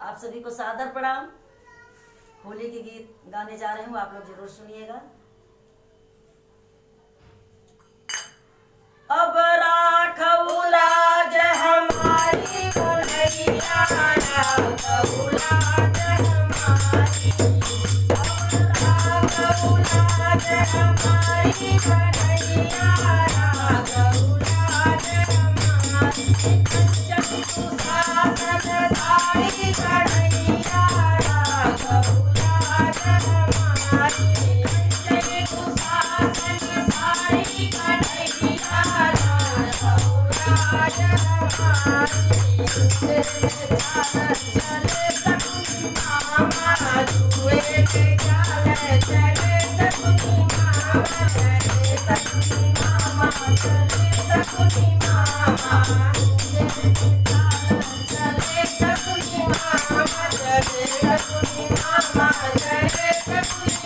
आप सभी को सादर प्रणाम। होली के गीत गाने जा रहे हूँ, आप लोग जरूर सुनिएगा। अब राखऊ लाज हमारी कन्हैया, राखऊ लाज हमारी, अब राखऊ लाज हमारी कन्हैया, राखऊ लाज हमारी, चंचू सासन साड़ी कन्हैया, राखऊ लाज हमारी, चंचू सासन साड़ी कन्हैया, राखऊ लाज हमारी, चले सकुनी मामा जुए के जाले, चले सकुनी मामा, चले सकुनी मामा, चले सकुनी मामा, चले सकुनी मामा, चले सकुनी मामा, चले सकुनी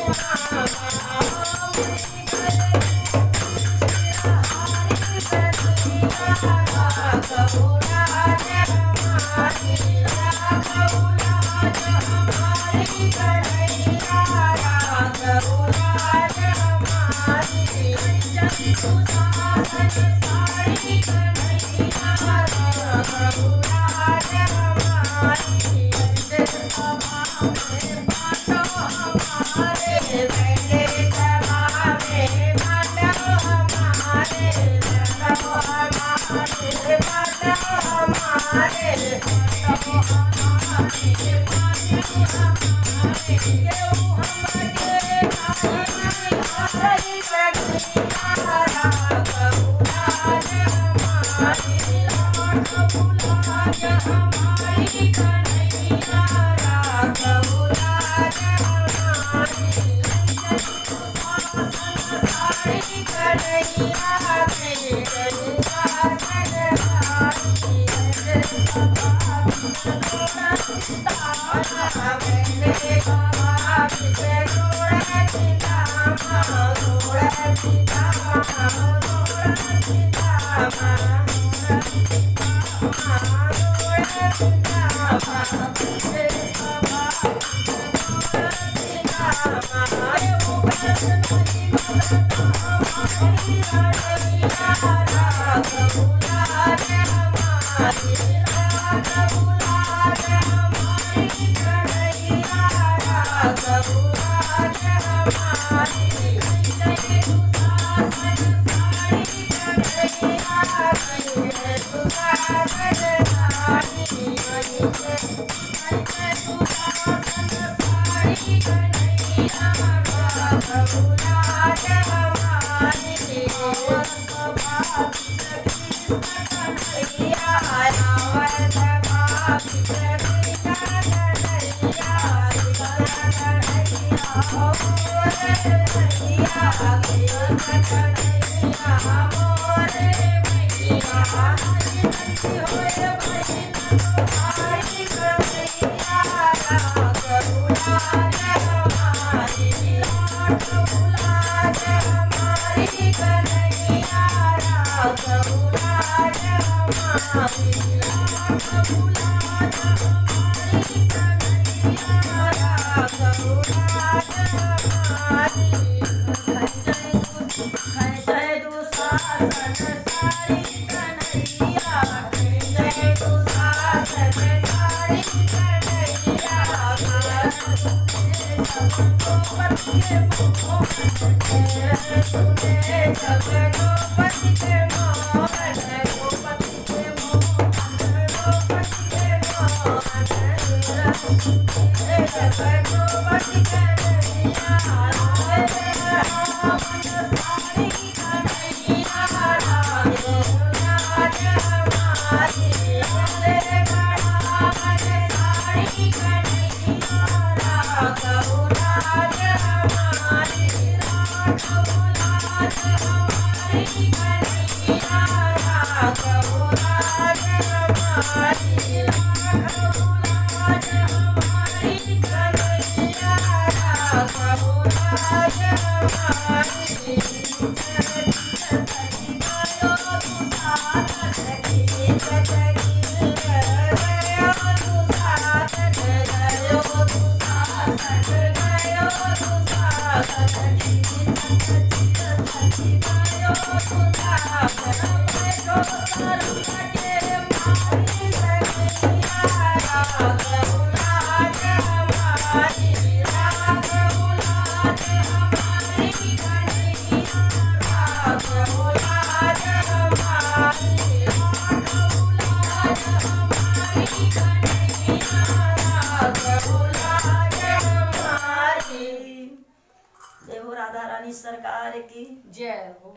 जय हो राधा रानी सरकार की जय हो।